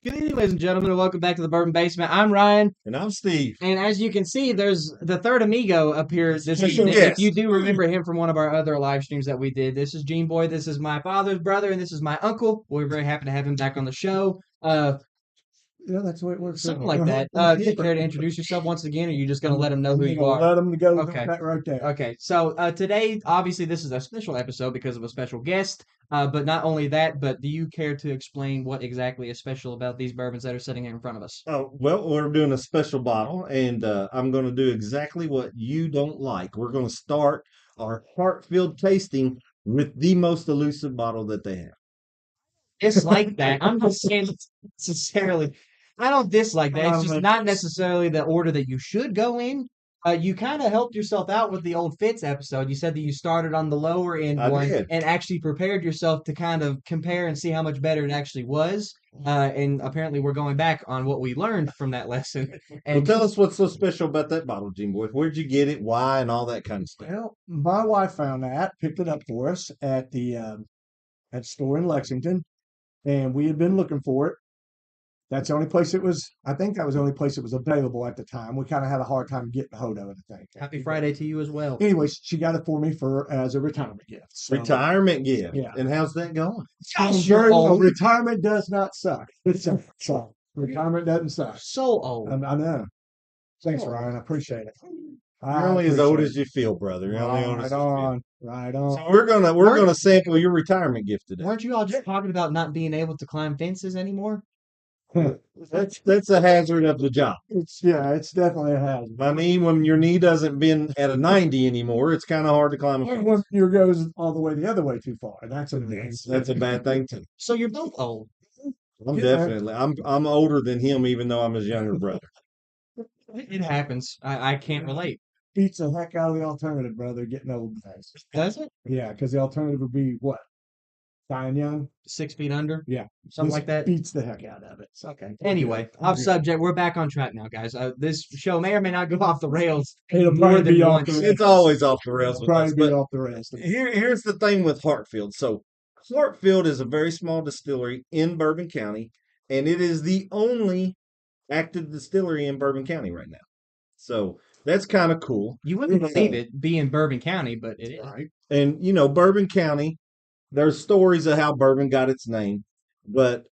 Good evening, ladies and gentlemen, and welcome back to the Bourbon Basement. I'm Ryan, And I'm Steve. and as you can see, there's the third amigo appears this Special evening. If guest. you do remember him from one of our other live streams that we did, this is Gene Boy, this is my father's brother, and this is my uncle. We're very happy to have him back on the show. Yeah, that's the way it works. Something like that. Take care to introduce yourself once again, or are you just going to let them know who you are? Let them go Okay. right there. Okay, so today, obviously, this is a special episode because of a special guest. But not only that, but do you care to explain what exactly is special about these bourbons that are sitting here in front of us? Oh, well, we're doing a special bottle, and I'm going to do exactly what you don't like. We're going to start our heart-filled tasting with the most elusive bottle that they have. Dislike that. I'm not saying it's necessarily. I don't dislike that. It's just not necessarily the order that you should go in. You kind of helped yourself out with the old Fitz episode. You said that you started on the lower end I one did. and actually prepared yourself to kind of compare and see how much better it actually was. And apparently, we're going back on what we learned from that lesson. Well, And tell us what's so special about that bottle, Gene Boy. Where'd you get it? Why? And all that kind of stuff. Well, my wife found that, picked it up for us at the store in Lexington, and we had been looking for it. That's the only place it was. I think that was the only place it was available at the time. We kind of had a hard time getting a hold of it, I think. happy Friday to you as well. Anyways, she got it for me as a retirement gift. So, Retirement gift. Yeah. And how's that going? Gosh, you're very, old. retirement does not suck. So, retirement doesn't suck. So old. I know. Thanks, Oh. Ryan. I appreciate it. You're only as old as you feel, brother. You're only old as Right you feel. on. Right on. So we're gonna sample your retirement gift today. Weren't you all just talking about not being able to climb fences anymore? That's a hazard of the job. It's definitely a hazard. I mean, when your knee doesn't bend at a 90 anymore, it's kind of hard to climb a Or fence. when your goes all the way the other way too far. That's a That's a bad thing too. So you're both old. I'm Yeah. definitely I'm older than him, even though I'm his younger brother. It happens. I can't relate. Beats the heck out of the alternative, brother. Getting old, guys. Does it? Yeah, because the alternative would be what? Dying young. 6 feet under? Yeah, Something This like that? beats the heck out of it. Okay. Anyway, off subject. We're back on track now, guys. This show may or may not go off the rails It'll more probably than be off once. the It's always off the rails with us. Probably be But off the rest. here's the thing with Hartfield. So Hartfield is a very small distillery in Bourbon County, and it is the only active distillery in Bourbon County right now. So that's kind of cool. You wouldn't believe it being Bourbon County, but it is. Right. And Bourbon County, there's stories of how bourbon got its name, but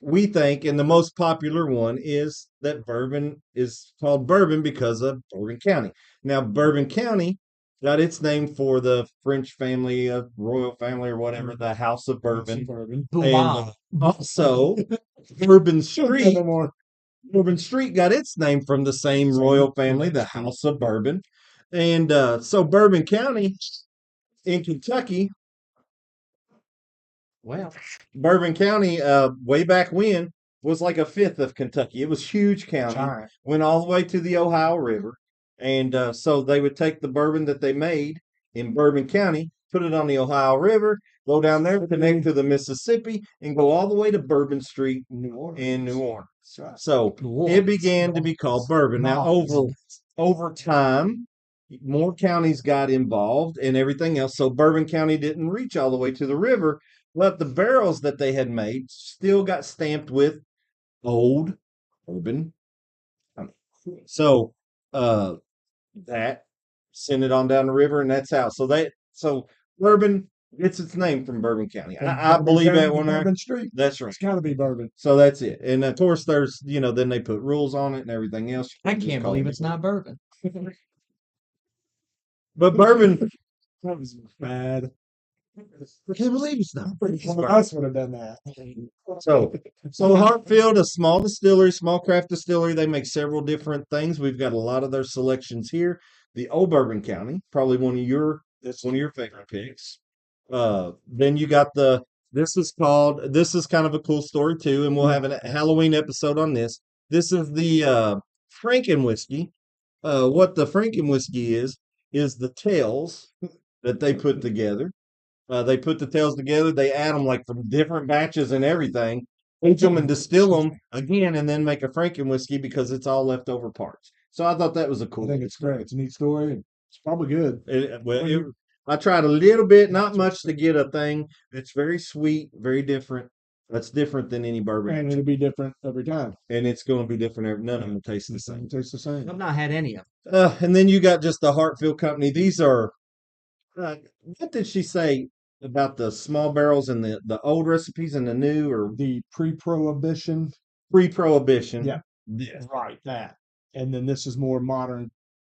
we think, and the most popular one is that bourbon is called bourbon because of Bourbon County. Now, Bourbon County got its name for the French family, royal family, or whatever, the House of Bourbon. Bourbon. Bourbon. And also, Bourbon Say Street. no more. Bourbon Street got its name from the same royal family, the House of Bourbon. And so Bourbon County in Kentucky, Well, Bourbon County, way back when, was like a fifth of Kentucky. It was huge county, Giant. went all the way to the Ohio River. And so they would take the bourbon that they made in Bourbon County, put it on the Ohio River, go down there, connect to the Mississippi, and go all the way to Bourbon Street New Orleans. in New Orleans. That's right. So New it Orleans. began to be called bourbon. Now, over time, more counties got involved and everything else. So Bourbon County didn't reach all the way to the river, but the barrels that they had made still got stamped with old Bourbon County. So that sent it on down the river, and that's how. So bourbon gets its name from Bourbon County. I believe that one. Bourbon Street. That's right. It's got to be bourbon. So that's it. And of course, there's then they put rules on it and everything else. I Just can't call believe it. it's not bourbon. But bourbon, That was bad. I can't believe it's not. One of us would have done that. So Hartfield, a small distillery, small craft distillery. They make several different things. We've got a lot of their selections here. The Old Bourbon County, probably one of your favorite picks. Then you got this is kind of a cool story too, and we'll have a Halloween episode on this. This is the Franken whiskey. What the Franken whiskey is the tails that they put together. They put the tails together. They add them like from different batches and everything. Age them and distill them again, and then make a Franken whiskey because it's all leftover parts. So I thought that was a I cool. think it's great. It's a neat story. And it's probably good. I tried a little bit, not much, to get a thing. It's very sweet, very different. That's different than any bourbon. And it'll be different every time. And it's going to be different. None of them will taste the It same. tastes the same. I've not had any of And then you got just the Hartfield Company. These are, what did she say about the small barrels and the old recipes and the new or The pre-prohibition. pre-prohibition? Yeah. Right, that. And then this is more modern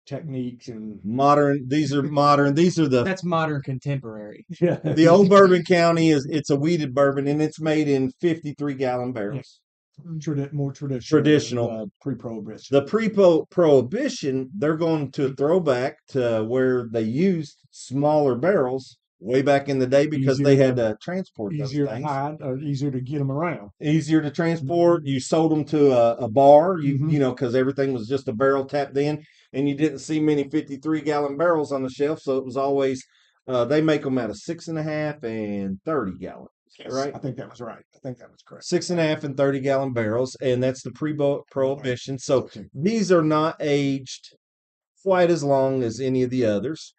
techniques and Modern. These are modern. These are That's modern contemporary. yeah. the old Bourbon County it's a weeded bourbon and it's made in 53-gallon barrels. More traditional. Traditional. Pre-prohibition. The pre-prohibition, they're going to throw back to where they used smaller barrels way back in the day because they had to transport those easier to things. hide or easier to get them around. Easier to transport. You sold them to a bar, Mhm. you know, because everything was just a barrel tapped in, and you didn't see many 53-gallon barrels on the shelf, so it was always they make them out of 6.5 and 30 gallon. Yes, Right? I think that was right. I think that was correct. 6.5 and 30-gallon barrels, and that's the pre-prohibition. So these are not aged quite as long as any of the others.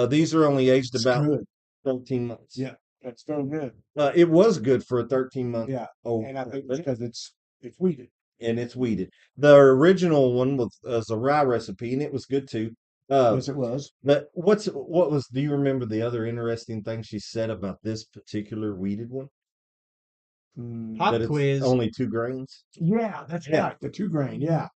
These are only aged It's about good. 13 months. Yeah, that's very good. It was good for a 13-month Yeah, old, and I think because it's weeded. and it's weeded. The original one was a rye recipe, and it was good too. Yes, it was. But do you remember the other interesting thing she said about this particular weeded one? Pop That it's quiz. only 2 grains. Yeah, that's Yeah. right. The 2 grain. Yeah,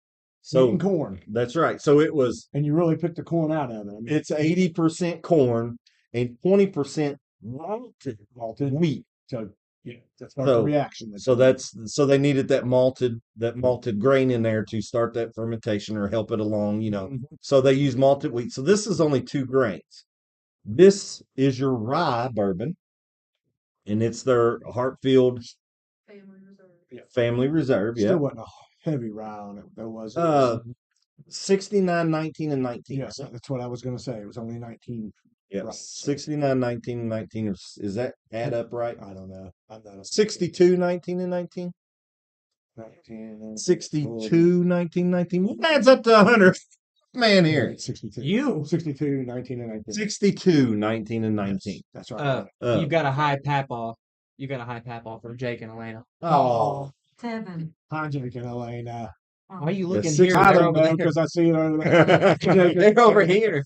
So eating corn, that's right. So it was. and you really pick the corn out of it. I mean, It's 80% corn and 20% malted wheat. So yeah, that's part So- of the reaction. So they needed that malted grain in there to start that fermentation or help it along, you know. Mhm. So they use malted wheat. So this is only 2 grains. This is your rye bourbon, and it's their Hartfield Family Reserve. Still Yeah, wasn't a heavy rye on it. There was. 69, 19, and 19. Yes, that's what I was going to say. It was only 19. Yeah, Right. 69, 19, and 19. Is that add up right? I don't know. I'm not a 62, 19, and 19. 19. 62, 19, 19. What adds up to 100? Man, here. 62. You 62, 19, and 19. 62, 19, and 19. Yes, that's right. you got a high pap off. You got a high pap off from Jake and Elena. Oh, 7. Hi, Jake and Elena. Why are you The looking six- here? I They're don't over know there. because I see it over there. They're over here.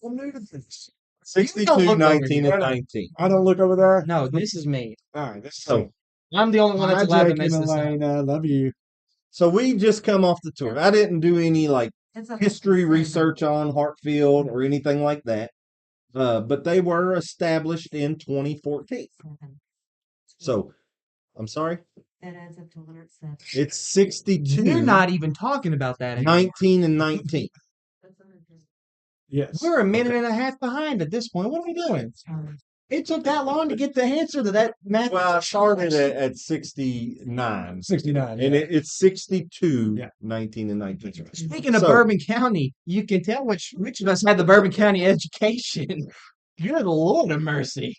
I'm new to this. 62, look over 19, here. and 19. I don't look over there. No, this is me. All right, this is So, I'm the only one Hi, that's allowed to Jake mess and this up. Elena. Love you. so we just come off the tour. I didn't do any like It's a history research on Hartfield or anything like that. But they were established in 2014. 7. So, I'm sorry, That adds up to 107. it's 62, You're not even talking about that anymore. 19, and 19. That's 100. Yes. We're a minute and a half behind at this point. What are we doing? It took that long to get the answer to that math. Well, I started at 69. 69. And yeah. it's 62, Yeah. 19, and 19. Speaking of So- Bourbon County, you can tell which of us had the Bourbon County education. Good Lord of mercy.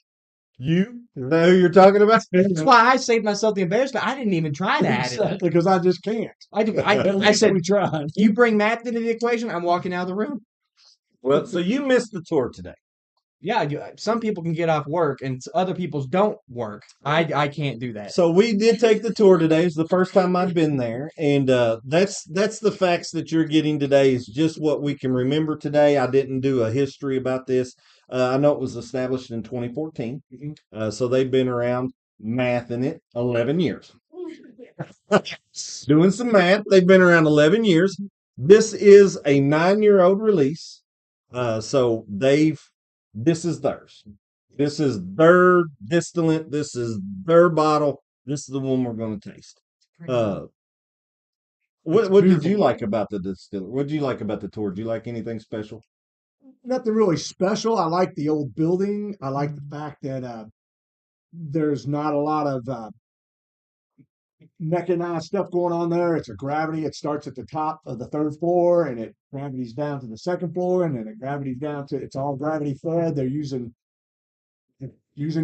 You know who you're talking about? That's why I saved myself the embarrassment. I didn't even try to add it up. Exactly, because I just can't. At I least said, we tried. you bring math into the equation, I'm walking out of the room. Well, so you missed the tour today. Yeah, some people can get off work and other people's don't work. I can't do that. So we did take the tour today. It's the first time I've been there, and that's the facts that you're getting today is just what we can remember today. I didn't do a history about this. I know it was established in 2014, so they've been around mathing it 11 years. Doing some math, they've been around 11 years. This is a 9-year-old release, so this is theirs. This is their distillant. This is their bottle. This is the one we're going to taste. What did you beautiful. like about the distillery? What did you like about the tour? Did you like anything special? Nothing really special. I like the old building. I like the fact that there's not a lot of mechanized stuff going on there. It's a gravity. It starts at the top of the 3rd floor and it gravity's down to the 2nd floor and then it gravity's down to, it's all gravity fed. They're using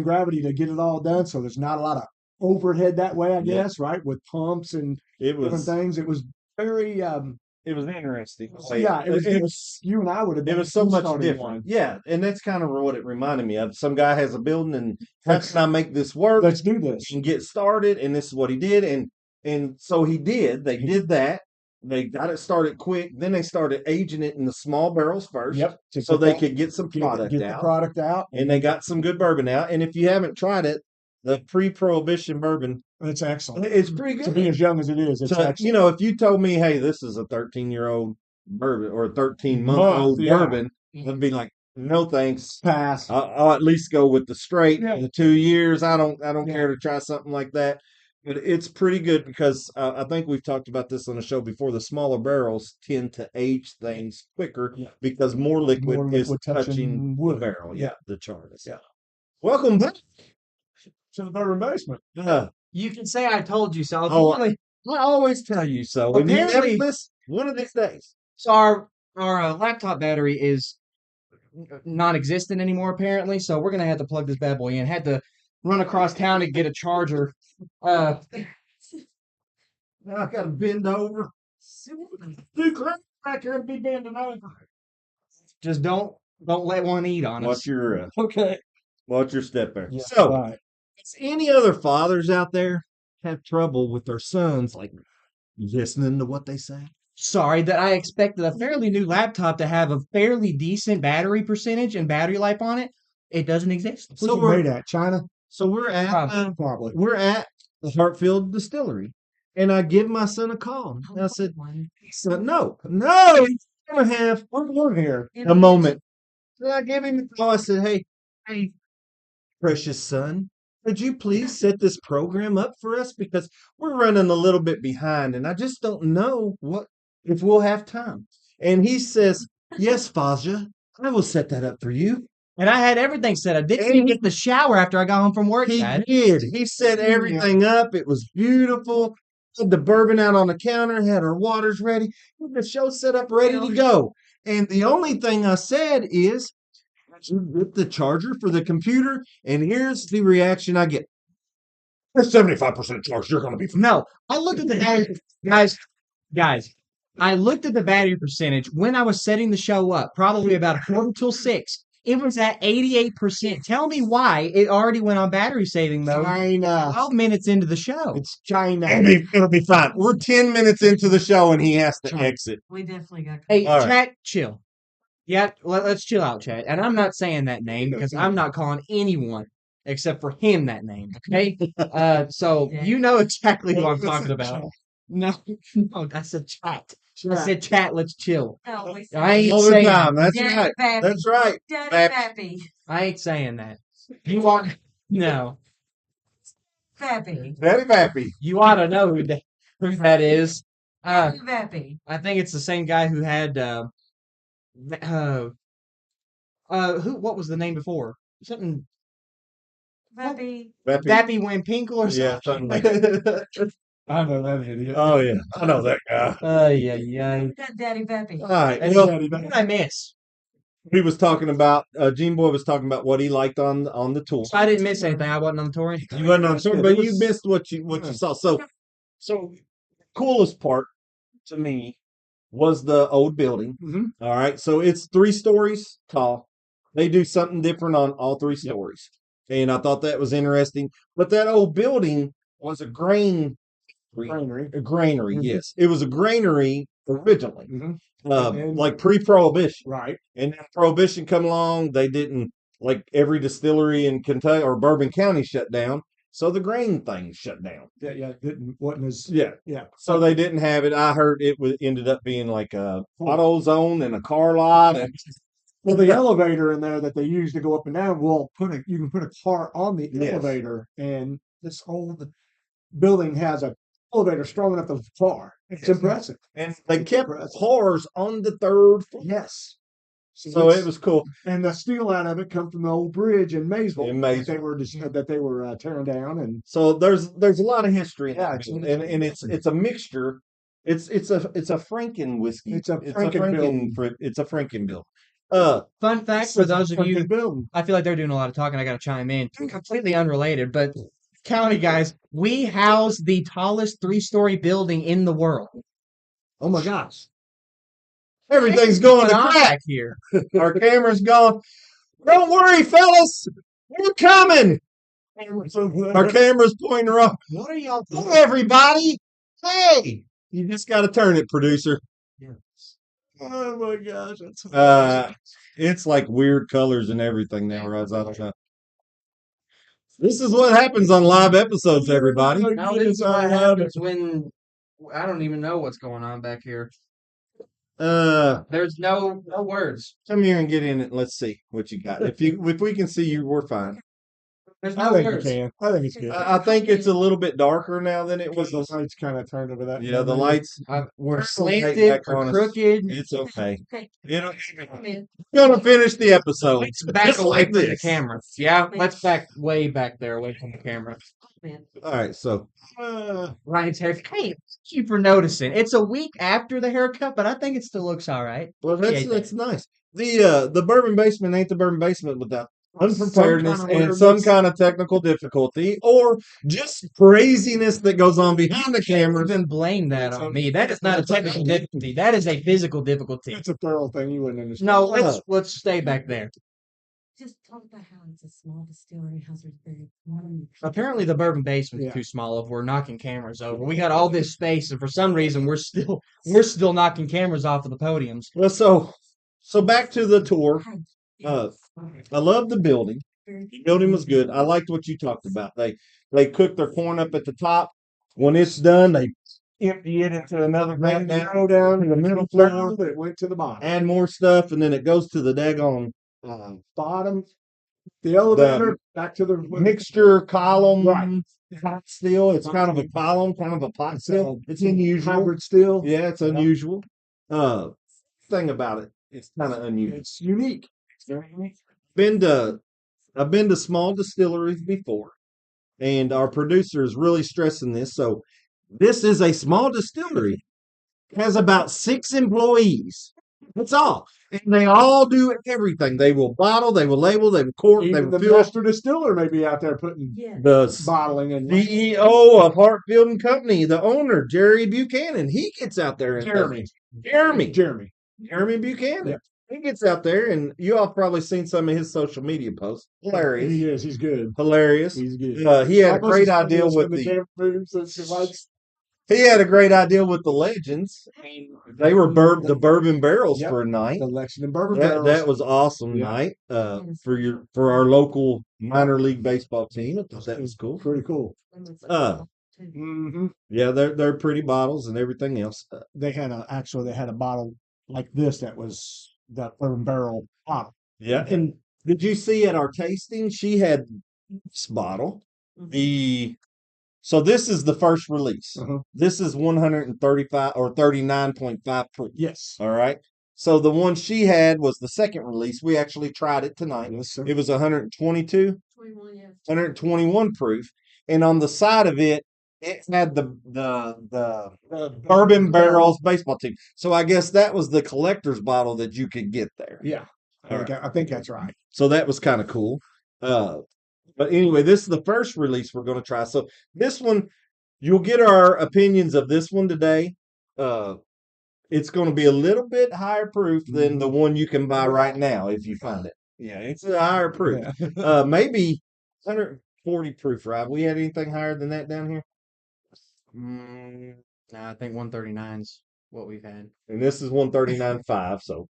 gravity to get it all done. So there's not a lot of overhead that way, I Yeah. guess, right? With pumps and It different was things. It was very It was interesting. Yeah, it was you and I would have It been was so much starting different. one. Yeah, and that's kind of what it reminded me of. Some guy has a building, and how Let's can I make this work let's do this. and get started? And this is what he did, and so he did. They did that. They got it started quick. Then they started aging it in the small barrels first, Yep. so they could get some product get the out, product out, and they got some good bourbon out. And if you haven't tried it, the pre-prohibition bourbon, it's excellent. it's pretty good. To be as young as it is, it's So, excellent. if you told me, hey, this is a 13-year-old bourbon or a 13-month Month, old yeah. bourbon, I'd be like, no thanks. Pass. I'll at least go with the straight, Yeah. the 2 years. I don't Yeah. care to try something like that. But it's pretty good because I think we've talked about this on the show before. The smaller barrels tend to age things quicker Yeah. because more liquid, More is liquid touching the wood. barrel. Yeah. The charnel. Yeah. Welcome back. To the bourbon basement. You can say I told you so. Oh, Apparently- I always tell you so. And you never Apparently- listen. One of these days. so our laptop battery is non-existent anymore apparently, so we're gonna have to plug this bad boy in. Had to run across town to get a charger. Now I gotta bend over. Do crap back here and be bending over. Just don't let one eat on us. Okay. Watch your step there. Yeah, So, right. does any other fathers out there have trouble with their sons like listening to what they say? Sorry that I expected a fairly new laptop to have a fairly decent battery percentage and battery life on it. It doesn't exist. What's So it we're made at? China? we're at Probably. we're at the Hartfield Distillery, and I give my son a call. And I said, no, he's gonna have We're here. a moment. So I gave him a call. I said, hey, precious son, could you please set this program up for us? Because we're running a little bit behind and I just don't know if we'll have time. And he says, yes, Fazia, I will set that up for you. And I had everything set. I didn't even get in the shower after I got home from work, He Dad. did. He set everything up. It was beautiful. Had the bourbon out on the counter, had our waters ready. Had the show set up, ready to go. And the only thing I said is, you get the charger for the computer, and here's the reaction I get. The 75% charge, you're going to be fine. No, I looked at the battery, guys. I looked at the battery percentage when I was setting the show up, probably about 4 till 6. It was at 88%. Tell me why it already went on battery saving mode China. 12 minutes into the show. It's China. It'll be fine. We're 10 minutes into the show, and he has to exit. We definitely got. Hey, All right. chat, chill. Yeah, let's chill out, chat. And I'm not saying that name because I'm not calling anyone except for him that name. Okay, so you know exactly who I'm talking about. No, I said chat. I said chat. Let's chill. No, we I ain't All the saying time. That's Daddy right. Pappy. That's right. Daddy Pappy. Pappy. I ain't saying that. You are no. Pappy. Daddy Pappy. You ought to know who that is. Daddy Pappy. I think it's the same guy who had what was the name before? Something Pappy. Pappy. Vappy Wampinkle or Yeah, something. something like that. I know that idiot. Oh, yeah. I know that guy. Yeah. Got Daddy Pappy. All right. And Well, what did I miss? he was talking about, Gene Boy was talking about what he liked on the tour. I didn't miss anything. I wasn't on the tour. You wasn't on tour, but you missed what you saw. So coolest part to me was the old building. Mhm. All right. So it's 3 stories tall. They do something different on all 3 stories. And I thought that was interesting. But that old building was a granary. Granary. A granary, Mhm. yes. It was a granary originally, Mhm. like pre-prohibition. Right. And then prohibition come along, they didn't, like every distillery in Kentucky or Bourbon County shut down. So the grain thing shut down. Yeah. Wasn't as. Yeah. Yeah. So they didn't have it. I heard it ended up being like a auto zone and a car lot. And Well, the elevator in there that they use to go up and down you can put a car on the Yes. elevator, and this whole building has a elevator strong enough to lift a car. It's impressive. and they It's kept impressive. cars on the 3rd floor. Yes. So it was cool. and the steel out of it come from the old bridge in Maysville. In Maysville. That they were tearing down, and So there's a lot of history in Yeah, that it's- building. and it's a mixture. It's a Franken whiskey. It's a Franken building. It's a Franken build. Fun fact for those of you, building. I feel like they're doing a lot of talking. I got to chime in. Completely unrelated, but county guys, we house the tallest 3-story building in the world. Oh my gosh! Everything's going to on crap. back here. Our camera's gone. Don't worry, fellas. We're coming. Our camera's pointing wrong. What are y'all Hey, doing? everybody. Hey. You just got to turn it, producer. Oh my gosh, that's It's like weird colors and everything now, right? I don't know. This is what happens on live episodes, everybody. No, this is what happens when I don't even know what's going on back here. There's no words. Come here and get in it. And let's see what you got. If we can see you, we're fine. There's I no think you words. can. I think it's good. I think it's a little bit darker now than it Because was. the lights kind of turned over that. Yeah, the lights. We're Take slanted, back we're on us. crooked. It's okay. Okay. You know, Come in. we're gonna finish the episode. Let's back Just away like from the this. camera. Yeah, let's back way back there, away from the camera. Come in. All right, so Ryan's hair. Hey, thank you for noticing. It's a week after the haircut, but I think it still looks all right. well, Yeah, that's nice. The bourbon basement ain't the bourbon basement without unpreparedness Some kind of and some weirdness. kind of technical difficulty or just craziness that goes on behind the Don't cameras. even blame that on me. That is not a technical difficulty. That is a physical difficulty. It's a thorough thing. You wouldn't understand. No, let's stay back there. Just talk about how it's a small distillery, how's it very Apparently, the bourbon basement's Yeah. too small. If we're knocking cameras over, we got all this space, and for some reason, we're still knocking cameras off of the podiums. Well, so back to the tour. I love the building. The building was good. I liked what you talked about. They cook their corn up at the top. When it's done, they empty it into another vat down down to the middle floor, but it went to the bottom. add more stuff, and then it goes to the daggone Bottom, the elevator, back to the mixture column. Right. Pot still. It's kind of a column, kind of a pot still. It's unusual. hybrid still. Yeah, it's unusual. Thing about it, it's kind of unusual. It's unique. I've been to small distilleries before, and our producer is really stressing this. So this is a small distillery. It has about 6 employees. That's all. And they all do everything. They will bottle, they will label, they will cork, they Even will the fill. master distiller may be out there putting Yeah. The bottling and CEO of Hartfield and Company, the owner, Jerry Buchanan, he gets out there and Jeremy. Jeremy Buchanan. Yeah. He gets out there, and you all probably seen some of his social media posts. Hilarious. He is. He's good. Hilarious. He's good. He had a Almost great as funny idea as with when the damn foods and divides. he had a great idea with the legends. They were the bourbon barrels Yep. for a night. the Lexington bourbon That barrels. was awesome Yeah. night for our local minor league baseball team. I thought that was cool. Pretty cool. Mm-hmm. Yeah, they're pretty bottles and everything else. They had a bottle like this that was the bourbon barrel bottle. Yeah, and did you see at our tasting? She had this bottle. So this is the first release. Uh-huh. This is 135 or 39.5 proof. Yes. All right. So the one she had was the second release. We actually tried it tonight. Yes, sir. It was 122, 21, yeah. 121 proof, and on the side of it, it had the bourbon barrels baseball team. So I guess that was the collector's bottle that you could get there. Yeah. I think that's right. So that was kind of cool. But anyway, this is the first release we're going to try. So this one, you'll get our opinions of this one today. It's going to be a little bit higher proof than the one you can buy right now if you find it. Yeah, it's a higher proof. Yeah. Maybe 140 proof, Rob. We had anything higher than that down here? No, I think 139's what we've had. And this is 139.5. So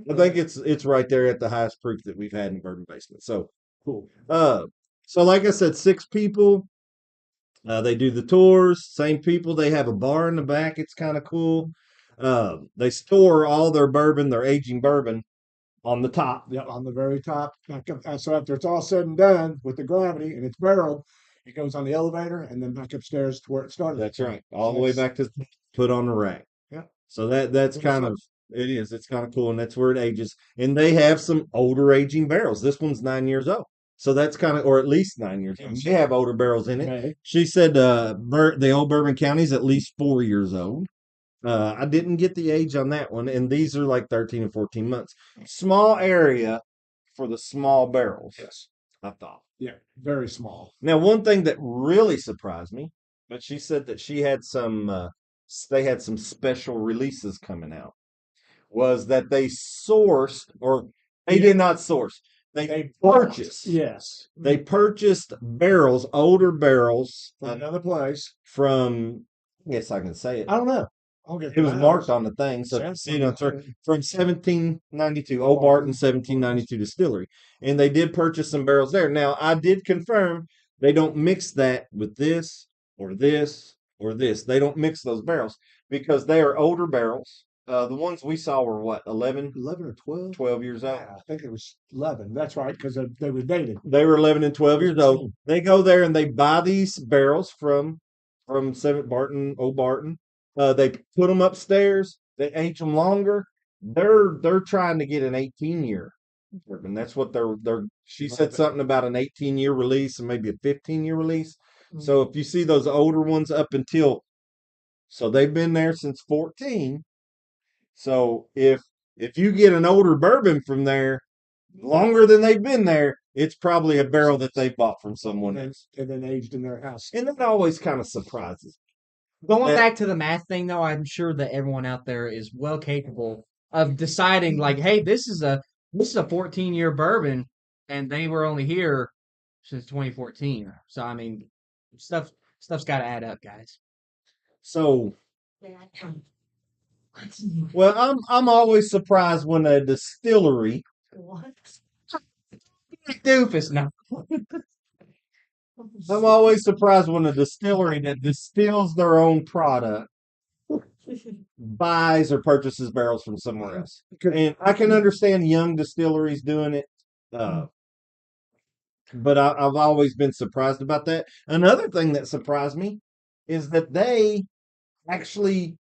I think it's right there at the highest proof that we've had in Bourbon Basement. So Cool. So like I said, 6 people. They do the tours. Same people. They have a bar in the back. It's kind of cool. They store all their bourbon, their aging bourbon, on the top. Yeah, on the very top. So after it's all said and done with the gravity and it's barreled, it goes on the elevator and then back upstairs to where it started. That's right. All the way back to put on the rack. Yeah. So that's kind of it is. It's kind of cool, and that's where it ages. And they have some older aging barrels. This one's 9 years old. So that's kind of, or at least 9 years old. They have older barrels in it. Okay. She said the old Bourbon County is at least 4 years old. I didn't get the age on that one, and these are like 13 and 14 months. Small area for the small barrels. Yes. I thought. Yeah. Very small. Now, one thing that really surprised me, but she said that she had they had some special releases coming out. was that they sourced, or they did not source. They purchased. Yes. They purchased barrels, older barrels From another place. from, I guess I can say it. I don't know. I'll get It was the marked hours. on the thing. So, Sounds you know, like it. from 1792, Old Barton 1792 distillery. And they did purchase some barrels there. Now, I did confirm they don't mix that with this or this or this. They don't mix those barrels because they are older barrels. The ones we saw were what, 11, 11 or 12? 12 years old? Yeah, I think it was 11. That's right, because they were dated. They were 11 and 12 years old. They go there and they buy these barrels from Old Barton. They put them upstairs. They age them longer. They're trying to get an 18-year bourbon. That's what they're. She said something about an 18-year release and maybe a 15-year release. So if you see those older ones up until, so they've been there since 14. So if you get an older bourbon from there, longer than they've been there, it's probably a barrel that they bought from someone else. And then aged in their house. And that always kind of surprises me. Going back to the math thing, though, I'm sure that everyone out there is well capable of deciding, like, hey, this is a 14-year bourbon, and they were only here since 2014. So I mean, stuff's got to add up, guys. So, What? well, I'm always surprised when a distillery, What? Doofus, no. I'm always surprised when a distillery that distills their own product buys or purchases barrels from somewhere else. And I can understand young distilleries doing it, but I've always been surprised about that. Another thing that surprised me is that they actually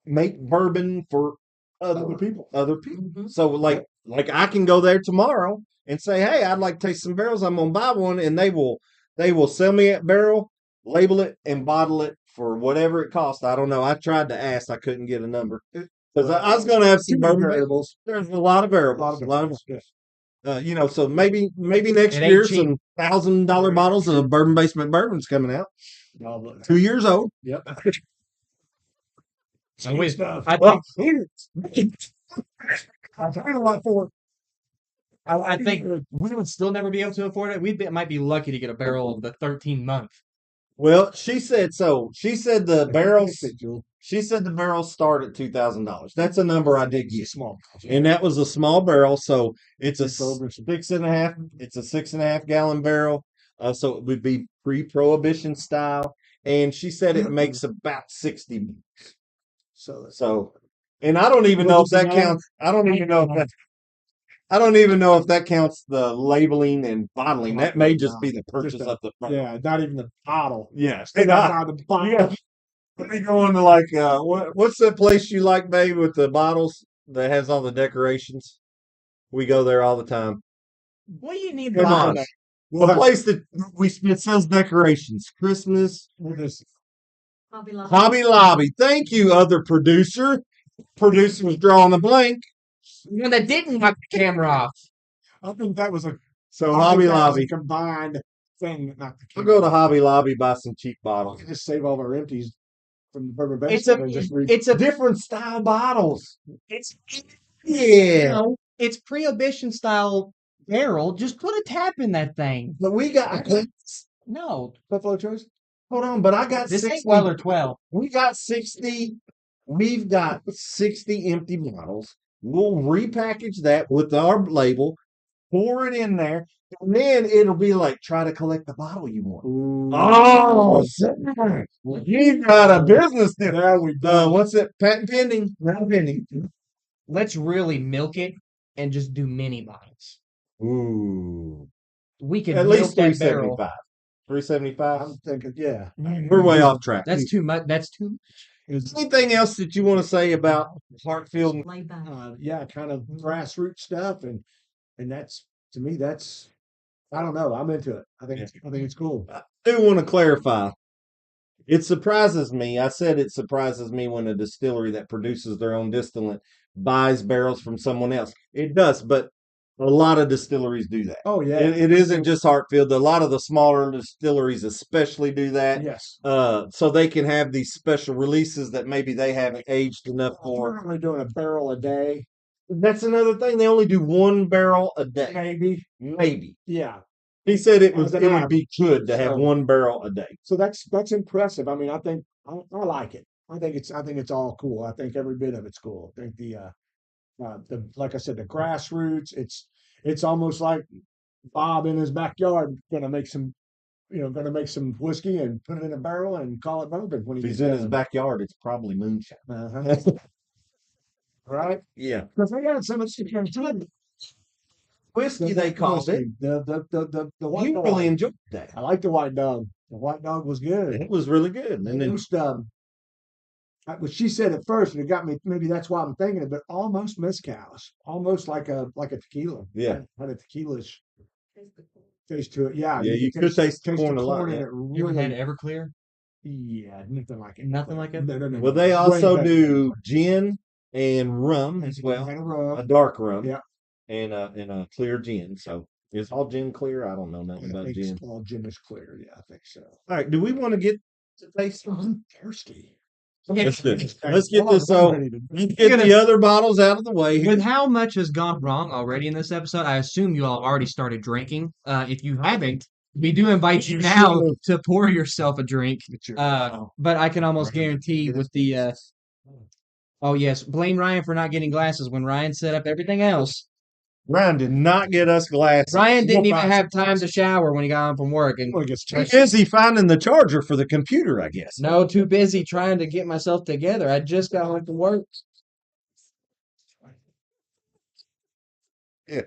make bourbon for other people. Mhm. So like I can go there tomorrow and say, hey, I'd like to taste some barrels. I'm gonna buy one, and they will sell me that barrel, label it, and bottle it for whatever it costs. I don't know. I tried to ask, I couldn't get a number because I was gonna have some bourbon variables. There's a lot of variables. You know, so maybe next It ain't year cheap. some $1,000 bottles of Bourbon Basement bourbon's coming out. 2 years old. Yep. So we- stuff. I Well, think I'm trying a lot for. I think we would still never be able to afford it. Might be lucky to get a barrel of the 13-month. well, she said so. She said the barrels. She said the barrels start at $2,000. That's a number I did get. Small. And that was a small barrel, so it's a It's over. 6.5. It's a 6.5 gallon barrel. So it would be pre-prohibition style. And she said it makes about 60. So, and I don't even know if that counts. I don't even know if that counts the labeling and bottling. That may just be the purchase of the bottle. Yeah, not even the bottle. Yes. They got by the bottle. Yeah. We going to like what's that place you like, babe, with the bottles that has all the decorations? We go there all the time. What do you need Come on. bottles? The place that it sells decorations. Christmas. Hobby Lobby. Thank you, other producer. Producer was drawing a blank. One that didn't knock the camera off. I think that was a Hobby Lobby. combined thing. Not the I'll go to Hobby Lobby, buy some cheap We bottles. can just save all our empties from the Bourbon It's Basement. and just a Different style bottles. it's Yeah. no, it's prohibition style barrel. Just put a tap in that thing. But we got No, Buffalo Trace. hold on, but I got this 60. ain't Weller 12. We got 60. We've got 60 empty bottles. We'll repackage that with our label, pour it in there, and then it'll be like try to collect the bottle you want. Oh, sir. You got a business deal. There we go. What's it? Patent pending. Patent pending. Let's really milk it and just do mini bottles. Ooh. We could At milk least that barrel. 375. 375. I'm thinking, yeah. We're way off track. That's too much. That's too. Anything else that you want to say about Hartfield? Laid back. Yeah, kind of grassroots stuff, and that's, to me, that's, I don't know. I'm into it. I think it's cool. I do want to clarify. It surprises me. I said it surprises me when a distillery that produces their own distillate buys barrels from someone else. It does, but A lot of distilleries do that. Oh yeah, It isn't just Hartfield. A lot of the smaller distilleries especially do that. yes. So they can have these special releases that maybe they haven't aged enough for. We're only doing a barrel a day, That's another thing. They only do 1 barrel a day. maybe. Maybe. Yeah. He said it As was an it would be good to have So- 1 barrel a day. So that's impressive. I mean, I think I like it. I think it's all cool. I think every bit of it's cool. I think the like I said, the grassroots. It's almost like Bob in his backyard gonna make some whiskey and put it in a barrel and call it bourbon when he If he's gets in his done. backyard, it's probably moonshine. Uh-huh. Right? Yeah. Because they got some of the Whiskey, they called it. The white You dog. really enjoyed that. I like the white dog. The white dog was good. It was really good. And then Almost, what she said at first, and it got me. Maybe that's why I'm thinking it, but almost mezcal, almost like a tequila. Yeah. Had a tequilish taste to it. Yeah, Yeah, you could taste the corn a lot, in yeah. it. You ever had Really, Everclear? yeah, nothing like it. Nothing like it? No. well, they Way also better. do gin and rum as well. Had a rum. A dark rum. Yeah. And a clear gin. So is all gin clear? I don't know nothing I about think gin. it's all gin is clear. Yeah, I think so. All right, do we want to get to taste? I'm thirsty. Let's do it. Let's get this. I'm So ready to- let's get the other bottles out of the way. With how much has gone wrong already in this episode, I assume you all already started drinking. If you haven't, we do invite you now to pour yourself a drink. But I can almost guarantee with the oh yes, blame Ryan for not getting glasses when Ryan set up everything else. Ryan did not get us glasses. Ryan didn't even buy have time to shower when he got home from work, and Well, it gets Too tasty. busy finding the charger for the computer, I guess. no, too busy trying to get myself together. I just got home from work. Yeah,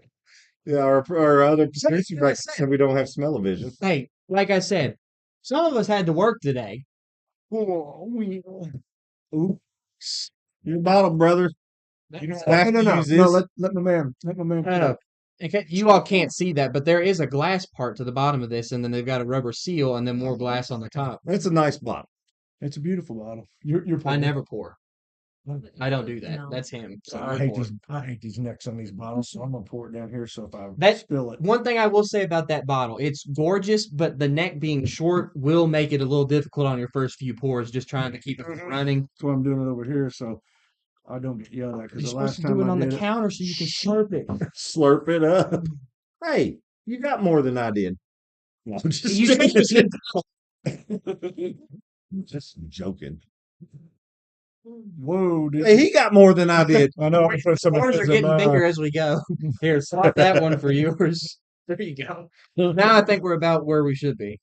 our other producer what I said we don't have smell-o-vision. Hey, like I said, some of us had to work today. Oops. Your bottle, brother. You don't have to No. use this. Let my man. Okay, you all can't see that, but there is a glass part to the bottom of this, and then they've got a rubber seal, and then more glass on the top. That's a nice bottle. It's a beautiful bottle. You're I pouring. never pour. I don't do that. No. That's him. So I I hate pour. these necks on these bottles, so I'm gonna pour it down here. So if I That- spill it, One thing I will say about that bottle, it's gorgeous, but the neck being short will make it a little difficult on your first few pours, just trying to keep it from running. that's why I'm doing it over here, so I don't get yelled at. You're Because the supposed last to time do it I on the did it, counter so you can slurp it. Slurp it up. Hey, you got more than I did. No, I'm just You joking. Just joking. whoa, dude. Hey, he got more than I did. I know. I can put some of Ours his are in getting mine. bigger as we go. Here, swap that one for yours. There you go. Now I think we're about where we should be.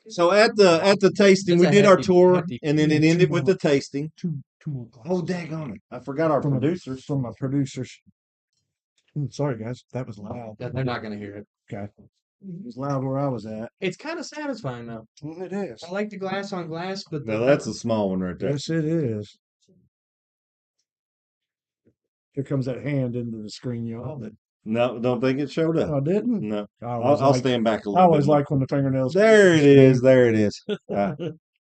So at the tasting, That's we a did our hefty- tour, hefty- and then it ended with the tasting. Two more glasses. Oh, daggone it! I forgot our From producers. From my producers. Sorry, guys. That was loud. They're not going to hear it. Okay. It was loud where I was at. It's kind of satisfying, though. Well, it is. I like the glass on glass, but Now that's a small one right there. Yes, it is. Here comes that hand into the screen, y'all. That No, don't think it showed I up. didn't. No, I I'll always like, stand back a I little always bit. more. like when the fingernails. There it is. There it is.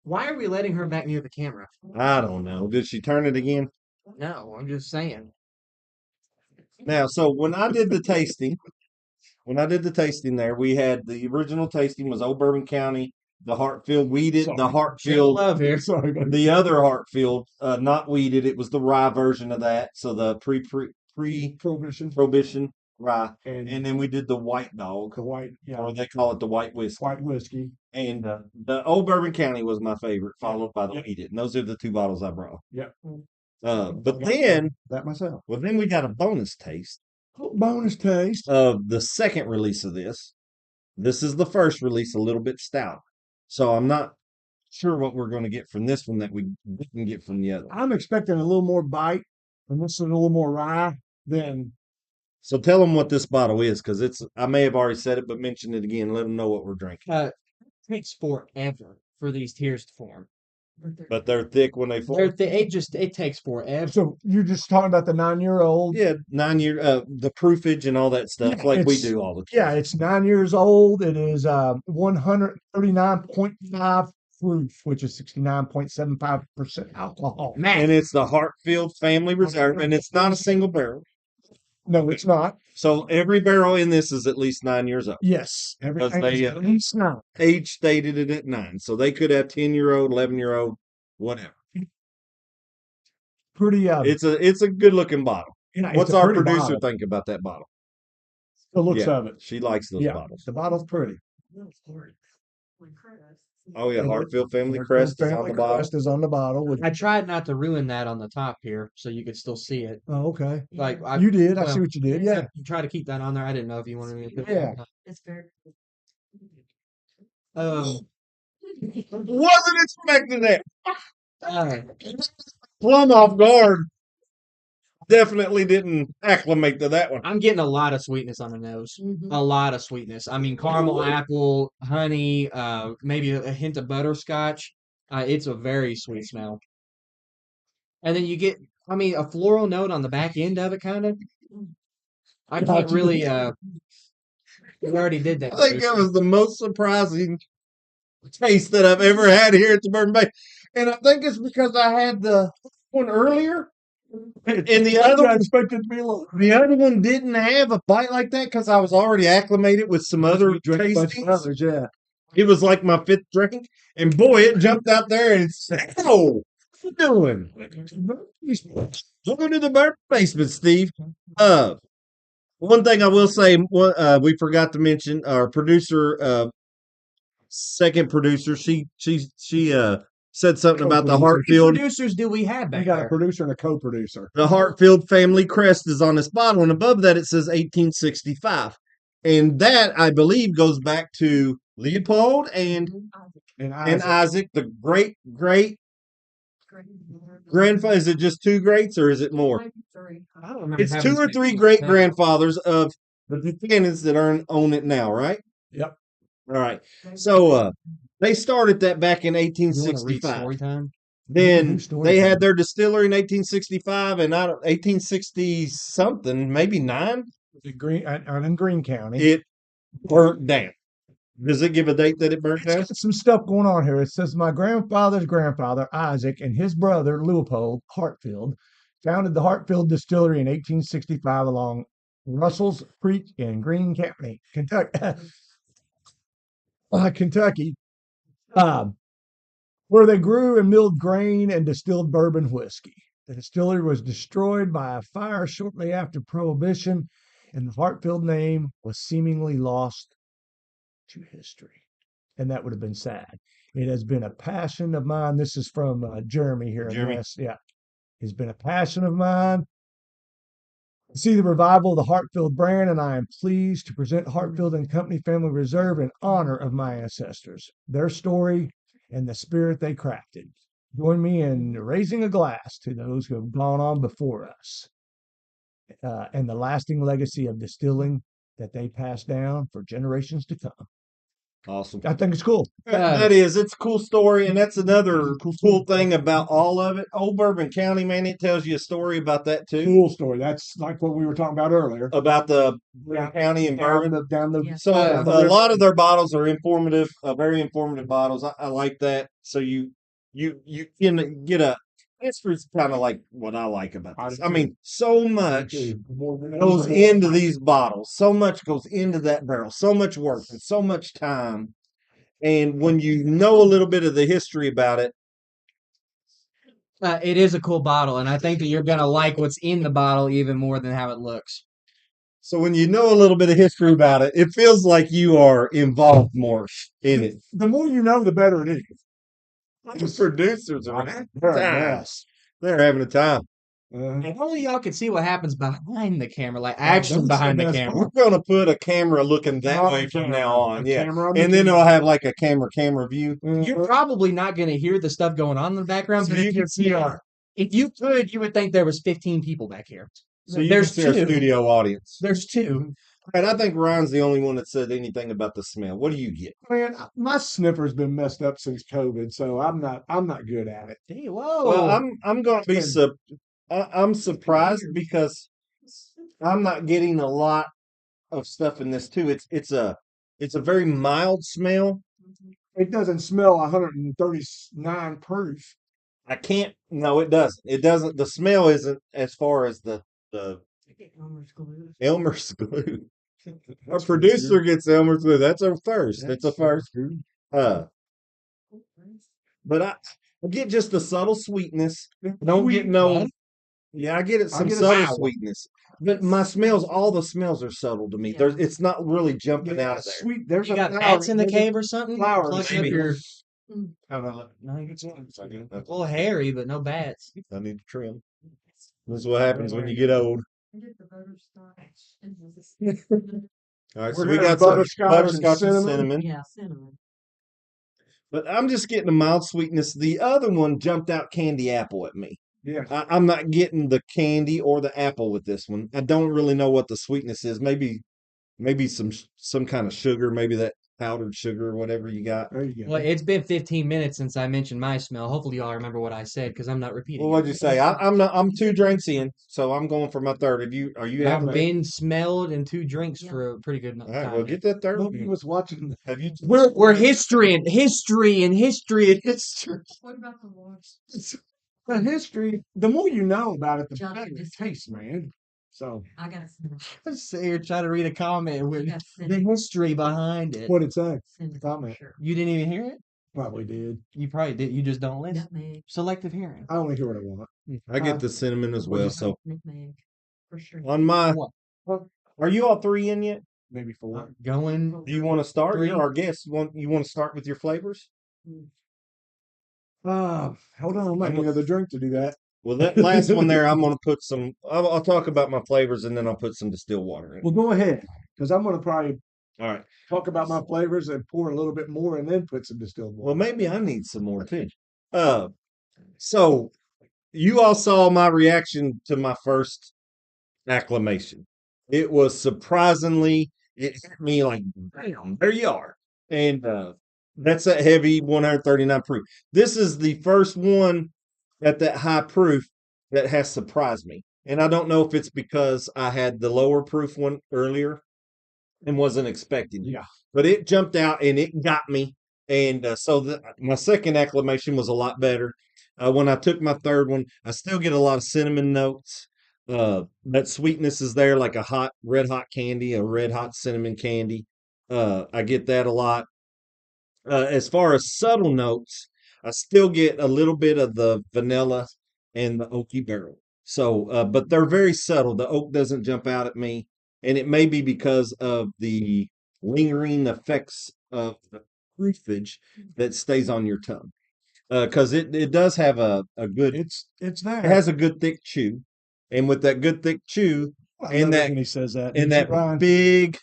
why are we letting her back near the camera? I don't know. Did she turn it again? No, I'm just saying. Now, so when I did the tasting there, we had the original tasting was Old Bourbon County, the Hartfield weeded, Sorry. the Hartfield, Love here. Sorry, guys. the other Hartfield, not weeded. It was the rye version of that. So the Prohibition prohibition rye, and and then we did the White Dog, the white, or they call it the White Whiskey. white whiskey. And the Old Bourbon County was my favorite, followed by the Yep. weeded. And those are the two bottles I brought. Yep. But then, That myself. well, then we got a bonus taste Bonus taste. of the second release of this. This is the first release, a little bit stout. So I'm not sure what we're going to get from this one that we didn't get from the other. I'm expecting a little more bite, and this is a little more rye than. So tell them what this bottle is, because I may have already said it, but mention it again. Let them know what we're drinking. It takes forever for these tears to form. But they're thick when they form. It takes forever. So you're just talking about the 9-year-old. Yeah, 9 year, the proofage and all that stuff, Yeah, like we it's- do all the time. Yeah, it's 9 years old. It is 139.5 proof, which is 69.75% alcohol. Man, And it's the Hartfield Family Reserve, and it's not a single barrel. No, it's not. So every barrel in this is at least 9 years old. Yes, everything they, is at least 9. Age stated it at 9. So they could have 10-year-old, 11-year-old, whatever. Pretty. It's a good looking bottle. Yeah, What's it's a our pretty producer bottle. think about that bottle? The looks Yeah, of it. she likes those Yeah, bottles. the bottle's pretty. Oh yeah, And Hartfield Family Hartfield Crest is on Family the bottle. Crest is on the bottle. With, I tried not to ruin that on the top here, so you could still see it. oh, okay. Like You did. I well, see what you did. Yeah. you try to keep that on there. I didn't know if you wanted me to put it Yeah. on top. It's very. Wasn't expecting that. Uh, Plumb off guard. Definitely didn't acclimate to that one. I'm getting a lot of sweetness on the nose. A lot of sweetness. I mean, caramel, apple, honey, maybe a hint of butterscotch. It's a very sweet smell. And then you get, I mean, a floral note on the back end of it, kind of. I can't really. We already did that. I think it was the most surprising taste that I've ever had here at the Bourbon Bay. And I think it's because I had the one earlier. And the other one, expected to be a little. the other one didn't have a bite like that because I was already acclimated with some other Drink a bunch of tastings. others, yeah. It was like my 5th drink. And boy, it jumped out there and said, "Oh, what you doing? Welcome to the Bourbon Basement, Steve." One thing I will say, we forgot to mention our producer, second producer. She said something about the Co-producer. How many Hartfield. producers do we have We back got a there? producer and a co-producer. The Hartfield family crest is on this bottle, and above that it says 1865, and that I believe goes back to Leopold and And Isaac, the great grandfather. Is it just 2 greats or is it more? I don't remember It's having 2 or this 3 many. great grandfathers of the Buchanans that own it now, right? Yep. All right. So they started that back in You want to read 1865. story time? Then Story they time. had their distillery in 1865, and 1860 something, maybe 9, In Greene County. it burnt down. Does it give a date that it burnt It's down? got some stuff going on here. It says my grandfather's grandfather, Isaac, and his brother, Leopold Hartfield, founded the Hartfield Distillery in 1865 along Russell's Creek in Greene County, Kentucky. Kentucky, where they grew and milled grain and distilled bourbon whiskey. The distillery was destroyed by a fire shortly after Prohibition, and the Hartfield name was seemingly lost to history. And that would have been sad. It has been a passion of mine. This is from Jeremy here. Jeremy. Yeah. It's been a passion of mine to see the revival of the Hartfield brand, and I am pleased to present Hartfield and Company Family Reserve in honor of my ancestors, their story, and the spirit they crafted. Join me in raising a glass to those who have gone on before us and the lasting legacy of distilling that they passed down for generations to come. Awesome. I think it's cool. That is, it's a cool story, and that's another cool thing about all of it. Old Bourbon County, man, it tells you a story about that too, Cool story. That's like what we were talking about earlier. about the County and bourbon. Down the Yeah. So down the a river. lot of their bottles are informative, very informative bottles. I like that. So you can get a. It's kind of like what I like about this. I mean, so much goes into these bottles. So much goes into that barrel. So much work and so much time. And when you know a little bit of the history about it, It is a cool bottle, and I think that you're gonna like what's in the bottle even more than how it looks. so when you know a little bit of history about it, it feels like you are involved more in it. The more you know, the better it is. The producers are having a They're a time. mess. They're having a time. If only y'all could see what happens behind the camera, like actually that's behind the the best camera. We're going to put a camera looking that On way the from camera. now on. A Yeah. camera on the And then TV. it'll have like a camera view. You're probably not gonna hear the stuff going on in the background, So but you can see our if you could, you would think there was 15 people back here. so you There's can see our two. studio audience. There's 2. And I think Ryan's the only one that said anything about the smell. What do you get? Man, my sniffer's been messed up since COVID, so I'm not good at it. Hey, whoa. Well, I'm going to be I'm surprised because I'm not getting a lot of stuff in this too. It's a very mild smell. It doesn't smell 139 proof. No, it doesn't. It doesn't. The smell isn't as far as the Elmer's glue. Elmer's glue. Our producer gets Elmer's glue. That's a first. That's a first. Uh, but I get just a subtle sweetness. Don't get no. Yeah, I get it. Some subtle sweetness. But my smells, all the smells are subtle to me. Yeah. There's, it's not really jumping out of there. Sweet. There's You a got flower. bats in the There's cave or something? flower Plucking up maybe. your I don't know. no, you It's a little hairy, but no bats. I need to trim. This is what happens when you get old. Get the butterscotch. All right, We're so we gonna got some butterscotch and butterscotch and cinnamon. cinnamon. Yeah, cinnamon. But I'm just getting a mild sweetness. The other one jumped out candy apple at me. Yeah. I'm not getting the candy or the apple with this one. I don't really know what the sweetness is. Maybe some kind of sugar, maybe that powdered sugar or whatever you got. There you go. Well, it's been 15 minutes since I mentioned my smell. Hopefully, y'all remember what I said because I'm not repeating. Well, what'd you say? I'm 2 drinks in, so I'm going for my third. Are you I've having? been smelled in 2 drinks for a pretty good All time. right, well, get that third. Nobody was watching. Have you? We're history and history and history and history. What about the wars? The history. The more you know about it, the Johnny better it just- tastes, man. So I got cinnamon. I was sitting here trying to read a comment I with got the cinnamon. history behind it. what it say? Cinnamon. Comment. Sure. You didn't even hear it? Probably did. You probably did. You just don't listen. Nutmeg. Selective hearing. I only hear what I want. I get the cinnamon as What'd well. you say? So Nutmeg. For sure. on my, What? are you all 3 in yet? Maybe 4. Going. Do you want to start? 3. You're our guest. You want to start with your flavors? Hold on. I might need another drink to do that. Well, that last one there, I'm going to put some. I'll talk about my flavors and then I'll put some distilled water in. Well, go ahead, because I'm going to probably All right. talk about my flavors and pour a little bit more and then put some distilled water. Well, maybe I need some more too. So you all saw my reaction to my first acclamation. It was surprisingly, it hit me like, bam, there you are. And that's that heavy 139 proof. This is the first one at that high proof that has surprised me. And I don't know if it's because I had the lower proof one earlier and wasn't expecting it. Yeah. But it jumped out and it got me. And so my second acclamation was a lot better. When I took my third one, I still get a lot of cinnamon notes. That sweetness is there, like a red hot candy, a red hot cinnamon candy. I get that a lot. As far as subtle notes, I still get a little bit of the vanilla and the oaky barrel. So, but they're very subtle. The oak doesn't jump out at me, and it may be because of the lingering effects of the proofage that stays on your tongue. Because it does have a good, It's it there. has a good thick chew, and with that good thick chew I and love it that when he says that. and Didn't you, that Ryan? big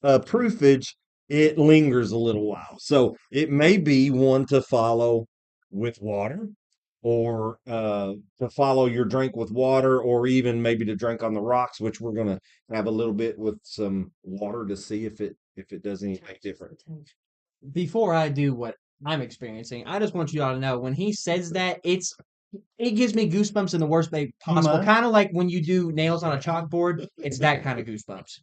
proofage, it lingers a little while. So it may be one to follow with water, or to follow your drink with water, or even maybe to drink on the rocks, which we're gonna have a little bit with some water to see if it does anything different. Before I do what I'm experiencing, I just want you all to know when he says that, it gives me goosebumps in the worst way possible. Mine? Kind of like when you do nails on a chalkboard. It's that kind of goosebumps.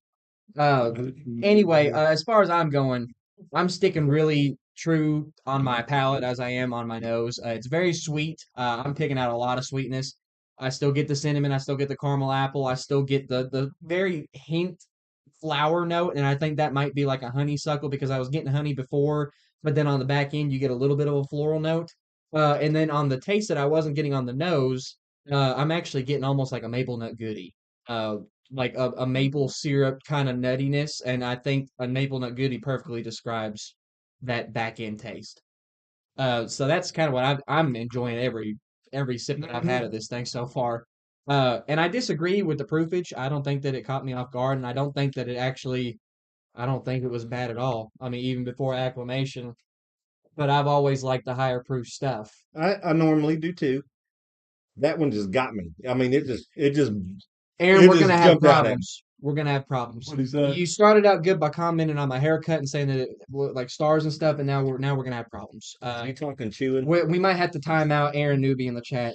Anyway, as far as I'm going, I'm sticking really true on my palate as I am on my nose. It's very sweet. I'm picking out a lot of sweetness. I still get the cinnamon. I still get the caramel apple. I still get the very hint flower note, and I think that might be like a honeysuckle because I was getting honey before, but then on the back end you get a little bit of a floral note. And then on the taste that I wasn't getting on the nose, I'm actually getting almost like a maple nut goodie. Like a maple syrup kind of nuttiness, and I think a maple nut goodie perfectly describes that back end taste. So that's kind of what I'm enjoying every sip that I've had of this thing so far. And I disagree with the proofage. I don't think that it caught me off guard, and I don't think that I don't think it was bad at all. I mean, even before acclimation, but I've always liked the higher proof stuff. I normally do too. That one just got me. I mean, it just Aaron, It we're just gonna have jumped out at me. problems. We're gonna have problems. What is that? You started out good by commenting on my haircut and saying that it looked like stars and stuff, and now we're gonna have problems. you talking chewing. We might have to time out Aaron Newby in the chat.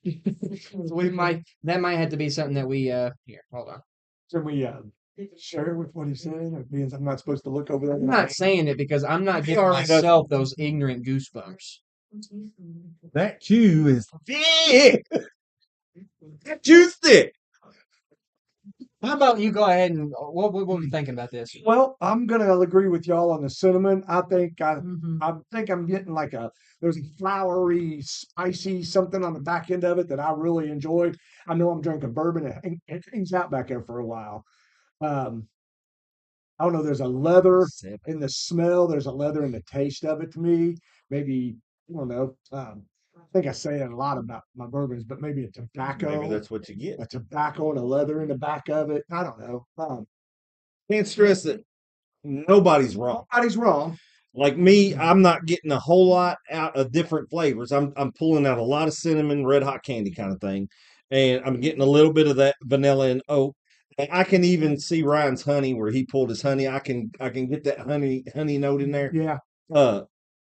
That might have to be something that we here. Hold on. Can we share with what he's saying? It means I'm not supposed to look over there. I'm not saying it because I'm not He giving already does. myself those ignorant goosebumps. That chew is thick. That chew's thick. How about you go ahead and what are you thinking about this? Well, I'm gonna agree with y'all on the cinnamon. I think Mhm. I think I'm getting like there's a flowery, spicy something on the back end of it that I really enjoy. I know I'm drinking bourbon and it hangs out back there for a while. Um, I don't know. There's a leather in the smell. There's a leather in the taste of it to me. Maybe I don't know. I think I say that a lot about my bourbons, but maybe a Maybe tobacco, that's what you get. a tobacco and a leather in the back of it. I don't know. Can't stress that nobody's wrong. Nobody's wrong. Like me, I'm not getting a whole lot out of different flavors. I'm pulling out a lot of cinnamon, red hot candy kind of thing, and I'm getting a little bit of that vanilla and oak. And I can even see Ryan's honey where he pulled his honey. I can get that honey note in there. Yeah. Uh,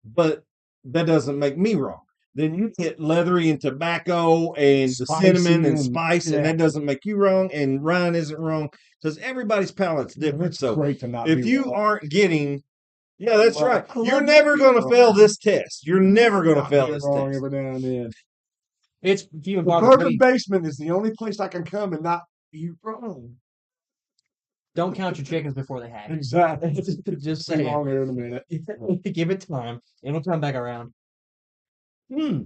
but that doesn't make me wrong. Then you get leathery and tobacco and the cinnamon and spice, and that doesn't make you wrong. And Ryan isn't wrong because everybody's palate's different. It's So great to not if be you wrong. aren't getting, yeah, that's Well, right. I love You're to never be going to wrong. fail this test. You're never going to Not fail being this wrong test. every now and then. It's few and The far bourbon between. basement is the only place I can come and not be wrong. Don't count your chickens before they hatch. Exactly. Just Be saying. wrong here in a minute. Give it time. It'll come back around. Hmm.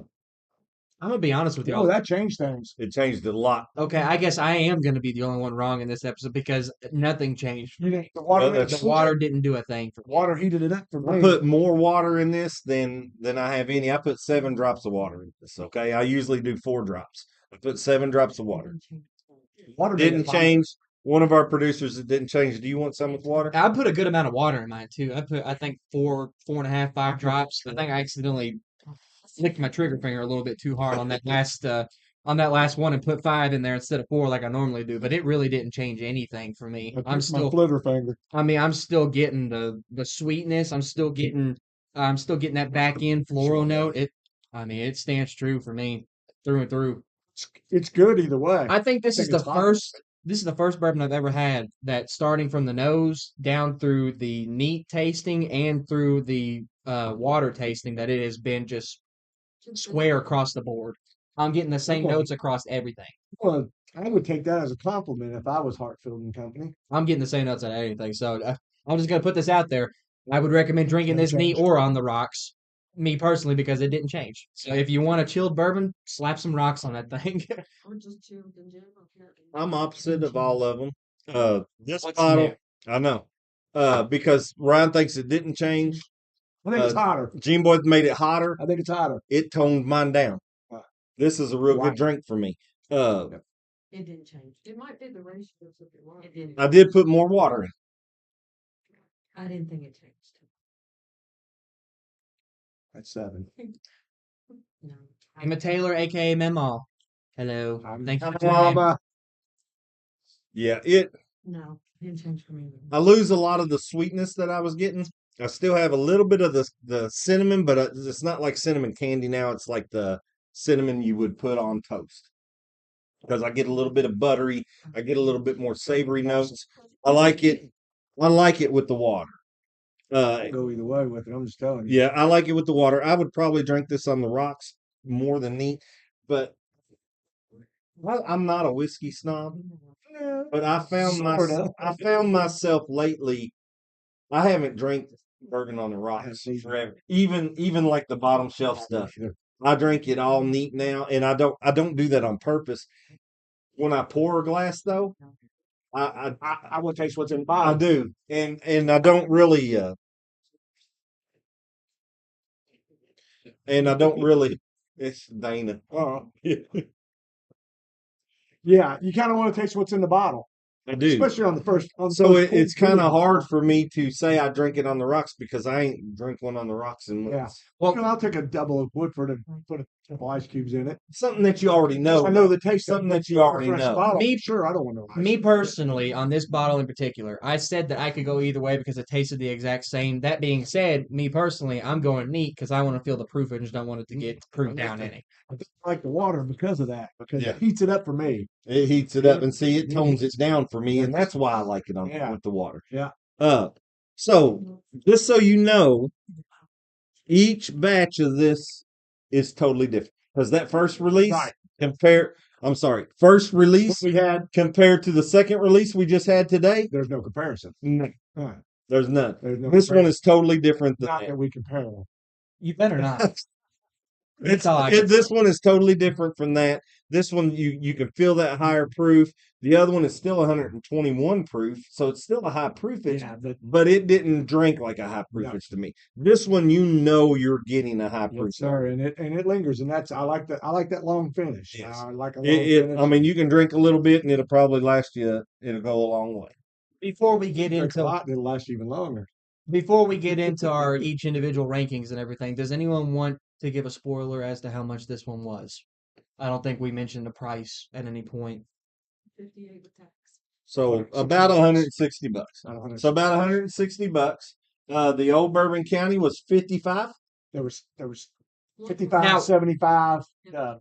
I'm gonna be honest with Oh, y'all. that changed things. It changed a lot. Okay, I guess I am gonna be the only one wrong in this episode because nothing changed. You think the water? Well, that's- The water didn't do a thing for me. water heated it up for I me. put more water in this than I have any. I put 7 drops of water in this. Okay, I usually do 4 drops. I put 7 drops of water. Water made it Didn't fine. change. One of our producers, it didn't change. Do you want some with water? I put a good amount of water in mine too. I think 4.5, 5 drops. I think I accidentally licked my trigger finger a little bit too hard on that last one and put 5 in there instead of 4 like I normally do. But it really didn't change anything for me. I took my flitter finger. I mean, I'm still getting the sweetness. I'm still getting that back end floral note. I mean, it stands true for me through and through. It's good either way. I think this is the it's fine. first bourbon I've ever had that starting from the nose down through the neat tasting and through the water tasting that it has been just square across the board. I'm getting the same Okay. notes across everything. Well, I would take that as a compliment if I was Hartfield and Company. I'm getting the same notes on anything. So I'm just gonna put this out there. I would recommend drinking No this neat change. or on the rocks. Me personally, because it didn't change. So if you want a chilled bourbon, slap some rocks on that thing. Or just chilled in general. I'm opposite of all of them. This What's bottle, new? I know, because Ryan thinks it didn't change. I think it's hotter. Gene Boy made it hotter. I think it's hotter. It toned mine down. This is a real Why? good drink for me. It didn't change. It might be the ratios of your wine. It didn't. I did put more water in. I didn't think it changed. That's 7. No. I'm a Taylor, aka Memal. Hello. Thank you for tuning in. Mama. Yeah, No, it didn't change for me. I lose a lot of the sweetness that I was getting. I still have a little bit of the cinnamon, but it's not like cinnamon candy now. It's like the cinnamon you would put on toast. Because I get a little bit of buttery, I get a little bit more savory notes. I like it. I like it with the water. I'll go either way with it. I'm just telling you. Yeah, I like it with the water. I would probably drink this on the rocks more than neat, but I'm not a whiskey snob. Yeah. But I found myself lately. I haven't drank bourbon on the rocks forever. Even like the bottom shelf stuff. I drink it all neat now, and I don't do that on purpose. When I pour a glass though, I will taste what's in the I bottle. do, and I don't really It's Dana. Oh. Yeah, you kind of want to taste what's in the bottle, I do. especially on the first. On the So first it's pour. kind of hard for me to say I drink it on the rocks because I ain't drink one on the rocks in Yeah. months. Well, I'll take a double of Woodford and put a couple ice cubes in it. Something that you already know. I know the taste. Something of that you already fresh know. bottle. Me- Sure, I don't want to. Me personally, on this bottle in particular, I said that I could go either way because it tasted the exact same. That being said, me personally, I'm going neat because I want to feel the proof and just don't want it to get proof down any. I don't like the water because of that, because Yeah. it heats it up for me. It heats it up and see it tones it down for me, and that's why I like it on Yeah. with the water. Yeah. So just so you know, each batch of this is totally different because that first release Right. compare. I'm sorry, first release we had, compared to the second release we just had today, there's no comparison. no, Huh. there's none. There's no This one comparison. is totally different than Not that. that we compare them. You better not. That's all I can This one is totally different from that. This one you can feel that higher proof. The other one is still 121 proof, so it's still a high proofage, Yeah, but but it didn't drink like a high No. proofage to me. This one, you know, you're getting a high proof. yes, sir, and it lingers, and that's I like that long finish. Yes. I like a long It, finish. I mean, you can drink a little bit and it'll probably last you. It'll go a long way. Before we get Drink a into lot, and it'll last even longer. before we get into our each individual rankings and everything, does anyone want to give a spoiler as to how much this one was? I don't think we mentioned the price at any point. 58 with tax. So 160 about bucks. 160 bucks. I don't know. So about 160 bucks. The old Bourbon County was 55. There was One 55, Now- 75, Yeah.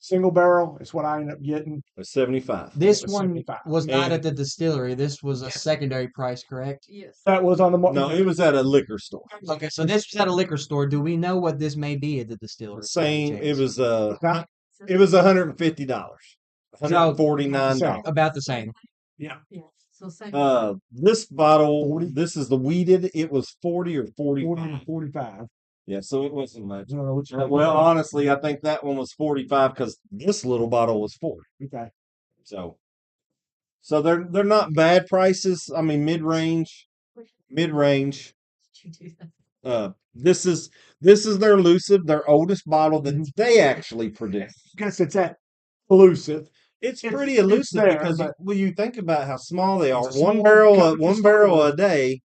single barrel is what I ended up getting. 75. This It was one 75. was not And- at the distillery. This was a Yes. secondary price, correct? Yes. That was on the No, it was at a liquor store. Okay, so this was at a liquor store. Do we know what this may be at the distillery? Same. It was About- it was $150. $149. About the same. yeah. Yeah. So same. This bottle, 40? this is the weeded. It was 40 or 40 45. to 45. Yeah, so it wasn't much. I don't know which one. Well, honestly, I think that one was 45 because this little bottle was 40. Okay. So they're not bad prices. I mean, mid range. Did you do that? This is their elusive, their oldest bottle that Mhm. they actually produce. Guess it's that elusive. It's It's- pretty it's elusive there, because but- when you think about how small they are, It's a one small barrel cup one to barrel start a day.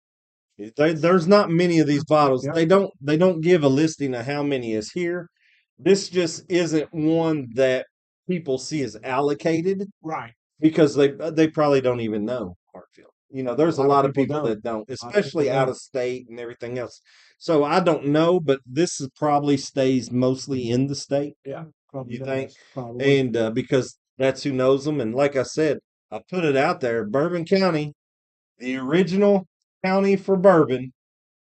There's not many of these bottles. Yep. They don't give a listing of how many is here. This just isn't one that people see as allocated Right. because they probably don't even know Hartfield. You know, there's a lot of people that don't, especially people out don't. of state and everything else. So I don't know, but this is probably stays mostly in the state, Yeah. Probably You does, think? Probably. and because that's who knows them. And like I said, I put it out there, Bourbon County, the original county for bourbon.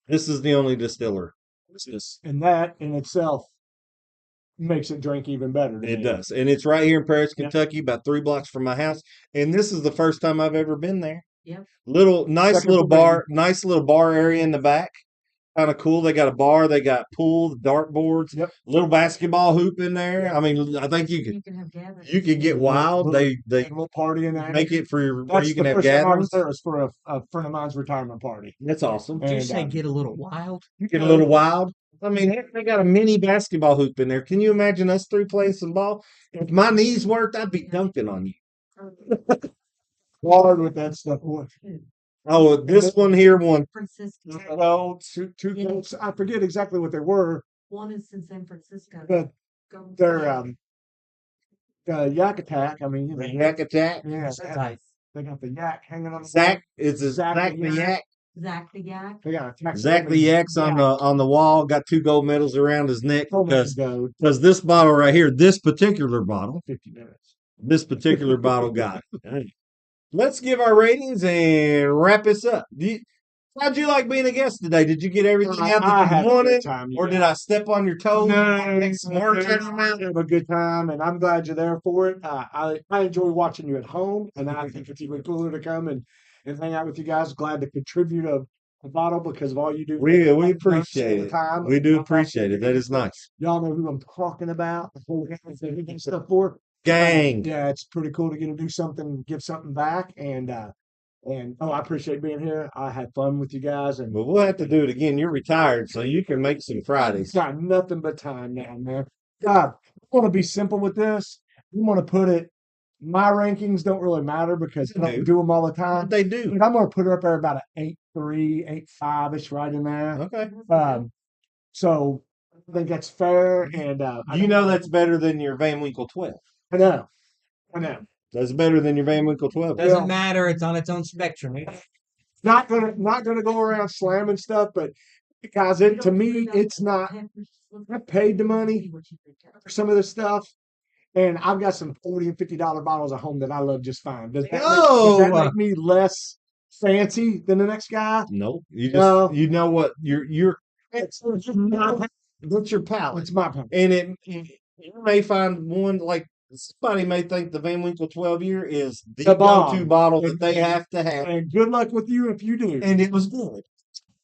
This is the only distiller. And that in itself makes it drink even better. to It me. does, and it's right here in Paris, Yeah. Kentucky, about 3 blocks from my house. And this is the first time I've ever been there. Yep. Nice Second little for me. nice little bar area in the back. Kind of cool. They got a bar, they got pool, dartboards, Yep. little basketball hoop in there. I mean, I think you can have gatherings. could get wild. They Big little party in there. make it for where That's you can the have first time I gatherings. was there was for a friend of mine's retirement party. That's awesome. Did you And, say get a little wild? Get a little wild. I mean, heck, they got a mini basketball hoop in there. Can you imagine us three playing some ball? If my knees worked, I'd be dunking on you. hard with that stuff. Boy. Oh, this one here won. Francisco. Well, two goats. I forget exactly what they were, One is in San Francisco. but Go- they're Yak Attack. I mean, The Yak Attack. yeah, Nice. they got the yak hanging on the Zach is a Zach Zach the the Yak. Zach the Yak. They got Attack Zach the Yak's on the wall. Got 2 gold medals around his neck because this bottle right here, this particular bottle, 50 minutes. this particular bottle got it. Let's give our ratings and wrap this up. How'd you like being a guest today? Did you get everything out I that had you a wanted, good time. or did I step on your toes? No, Make some more time out? have a good time, and I'm glad you're there for it. I enjoy watching you at home, and I think it's even cooler to come and hang out with you guys. Glad to contribute a bottle because of all you do. We all appreciate the it. time. We do appreciate it. That is nice. Y'all know who I'm talking about. The whole gang that we do stuff for. Gang. Yeah, it's pretty cool to get to do something, give something back, and I appreciate being here. I had fun with you guys, and But we'll have to do it again. You're retired, so you can make some it's Fridays. got nothing but time now, man. God, I want to be simple with this. We want to put it. My rankings don't really matter because I They don't do. do them all the What time. they do. But I'm gonna put her up there about an 8.3, 8.5 ish, right in there. Okay. So I think that's fair, and You know that's better than your Van Winkle 12. I know. That's better than your Van Winkle 12. Doesn't Well- matter. It's on its own spectrum. Not gonna go around slamming stuff, but guys, to me, it's not. I paid the money for some of this stuff, and I've got some $40 and $50 bottles at home that I love just fine. Does that make me less fancy than the next guy? No, you just No. you know what you're. It's my palate. What's your palate? It's my palate. And you may find one like somebody may think the Van Winkle 12-year is the The bomb. go-to bottle that they have to have. And good luck with you if you do. And it was good.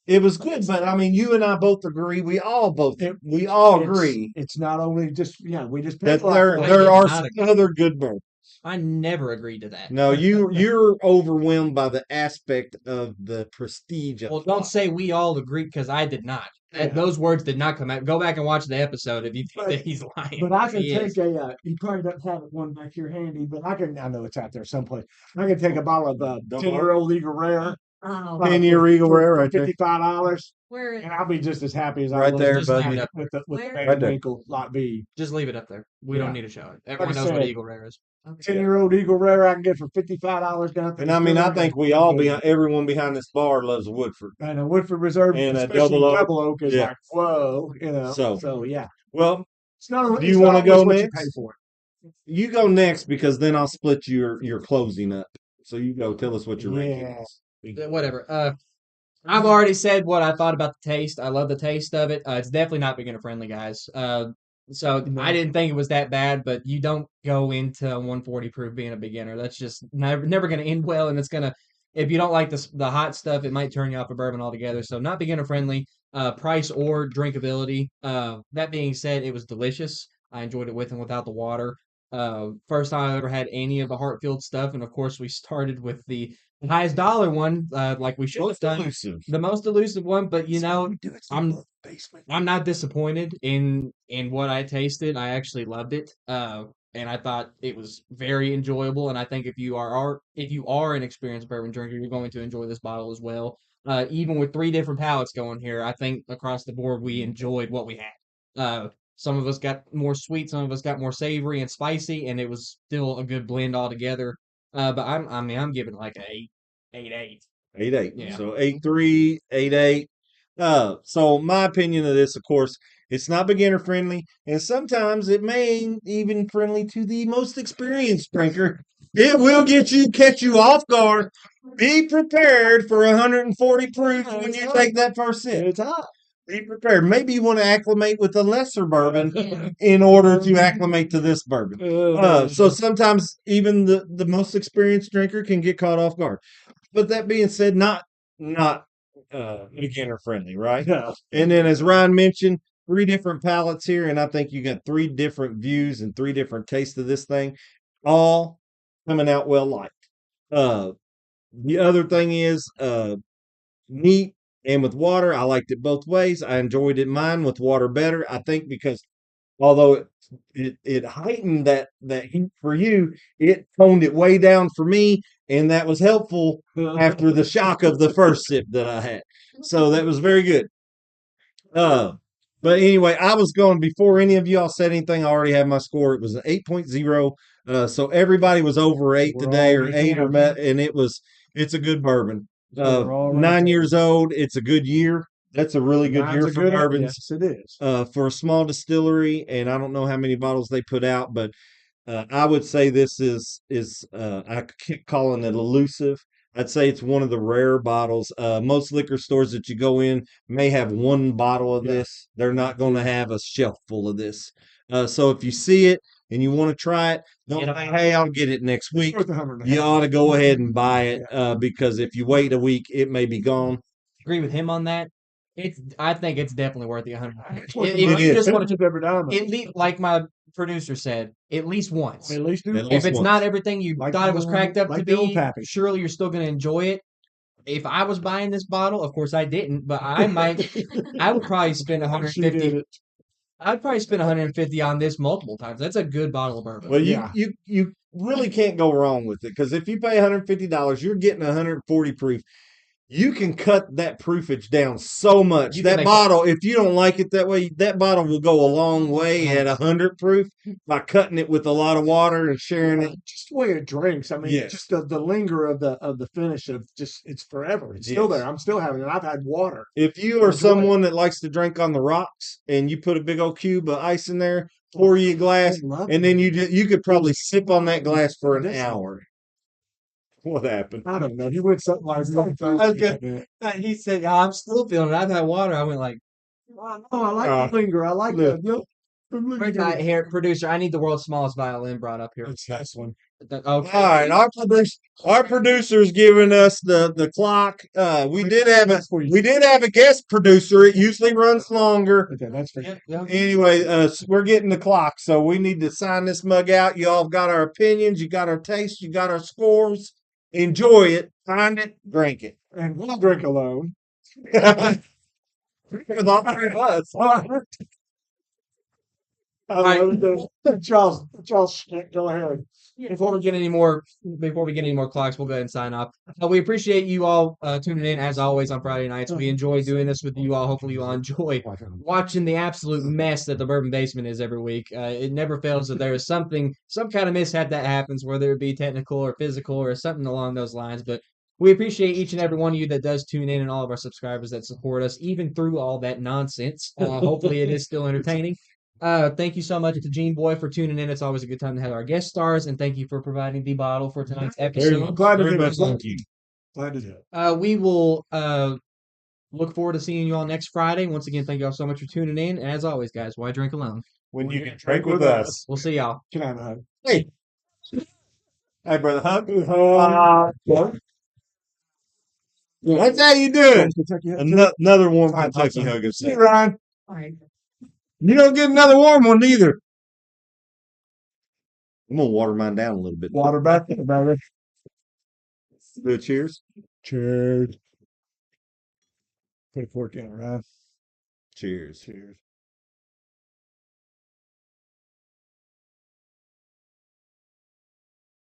It was good, but I mean, you and I both agree. We all agree It's not only just we just that paid a lot for it. I there did are not some agree. other good bourbons. I never agreed to that. No, you're overwhelmed by the aspect of the prestige of Well, the don't bottle. say we all agreed because I did not. Yeah. Those words did not come out. Go back and watch the episode if you think that he's lying. But I can He take is. you probably don't have one back here handy, but I know it's out there someplace. I can take a bottle of 10-year-old Eagle Rare. Oh, 10-year Eagle Rare right there. $55, where and I'll be just as happy as I Right was there, with buddy. the with the Where? Van Right there. Winkle Lot B. Just leave it up there. We Yeah. don't need to show it. Everyone I knows what said, Eagle Rare is. okay. 10-year-old Eagle Rare I can get for $55 down. And I mean, I think we all everyone behind this bar loves Woodford. And a Woodford Reserve, And a especially double oak. is Yeah. like whoa, So- yeah. Well, It's not. Do you it's wanna not go always what you next? pay for it. you go next because then I'll split your closing up. So you go tell us what your ranking Yeah. is. Whatever. I've already said what I thought about the taste. I love the taste of it. It's definitely not beginner friendly, guys. So No. I didn't think it was that bad, but you don't go into 140 proof being a beginner. That's just never going to end well, and it's gonna. If you don't like the hot stuff, it might turn you off of bourbon altogether. So not beginner friendly. Price or drinkability. That being said, it was delicious. I enjoyed it with and without the water. First time I ever had any of the Hartfield stuff, and of course we started with the highest dollar one, like we should have Most done. elusive. The most elusive one, but I'm basement. I'm not disappointed in what I tasted. I actually loved it, and I thought it was very enjoyable. And I think if you are an experienced bourbon drinker, you're going to enjoy this bottle as well. Even with 3 different palates going here, I think across the board we enjoyed what we had. Some of us got more sweet, some of us got more savory and spicy, and it was still a good blend altogether. But I'm giving like a 8.8. 8.8. Yeah. So 8.3, 8.8. So my opinion of this, of course, it's not beginner friendly, and sometimes it may ain't even friendly to the most experienced drinker. It will catch you off guard. Be prepared for 140 proof when you take that first sip. It's hot. Be prepared. Maybe you want to acclimate with a lesser bourbon in order to acclimate to this bourbon. So sometimes even the most experienced drinker can get caught off guard. But that being said, not beginner friendly, right? Yeah. And then as Ryan mentioned, 3 different palates here, and I think you got 3 different views and 3 different tastes of this thing, all coming out well liked. The other thing is neat and with water. I liked it both ways. I enjoyed it mine with water better. I think because although it heightened that heat for you, it toned it way down for me, and that was helpful after the shock of the first sip that I had. So that was very good. But anyway, I was going before any of y'all said anything. I already had my score. It was an 8.0. So everybody was over 8 We're today, or already 8 or there. and it's a good bourbon. We're all right 9 there. years old. It's a good year. That's a really good Mine's year a for good- bourbons. Yes, it is. For a small distillery, and I don't know how many bottles they put out, but I would say this is I keep calling it elusive. I'd say it's one of the rare bottles. Most liquor stores that you go in may have 1 bottle of Yeah. this. They're not going to have a shelf full of this. So if you see it and you want to try it, don't Get say, "Hey, I'll get it next week." Worth $100. You ought to go ahead and buy it because if you wait a week, it may be gone. Agree with him on that. I think it's definitely worth the 100. It's worth If the you money. just want It's every dime of it. at least, like my producer said, at least once. At least do At it. If least it's once. not everything you Like thought it the was old- cracked up like to the old be, Pappy. surely you're still going to enjoy it. If I was buying this bottle, of course I didn't, but I would probably spend She 150. did it. I'd probably spend 150 on this multiple times. That's a good bottle of bourbon. Well, Yeah. you really can't go wrong with it because if you pay $150, you're getting 140 proof. You can cut that proofage down so much. You can That make bottle, if you don't like it that way, that bottle will go a long way at 100 proof by cutting it with a lot of water and sharing it. Just the way it drinks. I mean, Yes. just the linger of the finish of just it's forever. It's still Yes. there. I'm still having it. I've had water. If you are Enjoy it. someone that likes to drink on the rocks and you put a big old cube of ice in there, pour you a glass, I love and it. then you could probably sip on that glass for an This- hour. What happened? I don't know. He went something like that. He said, "I'm still feeling it. I've had water." I went like, Oh, I like Uh, the linger. I like look. the Here, producer, I need the world's smallest violin brought up here. It's this one. Okay. All right, our producer's giving us the clock. We did have a guest producer. It usually runs longer. Okay, that's for Yeah. Anyway, we're getting the clock, so we need to sign this mug out. Y'all got our opinions, you got our taste, you got our scores. Enjoy it, find it, drink it. and we'll drink alone. With all three of us. Charles, go ahead. Before we get any more clocks, we'll go ahead and sign off. We appreciate you all tuning in as always on Friday nights. We enjoy doing this with you all. Hopefully, you all enjoy watching the absolute mess that the Bourbon Basement is every week. It never fails that there is some kind of mishap that happens, whether it be technical or physical or something along those lines. But we appreciate each and every one of you that does tune in and all of our subscribers that support us, even through all that nonsense. Hopefully, it is still entertaining. Thank you so much to Gene Boy for tuning in. It's always a good time to have our guest stars, and thank you for providing the bottle for tonight's episode. Glad to Very do much it. thank you. Glad to do it. We will look forward to seeing you all next Friday. Once again, thank you all so much for tuning in. And as always, guys, why drink alone? When you can drink with us. We'll see y'all. Can I have a hug? Hey, brother, hug. That's how you do it. Kentucky hug. Another warm Fine, Kentucky awesome. hug. See you, Ryan. You don't get another warm one either. I'm gonna water mine down a little bit. Water back there, baby. Do a cheers. Cheers. Put a fork in it, Ryan. Cheers. Cheers.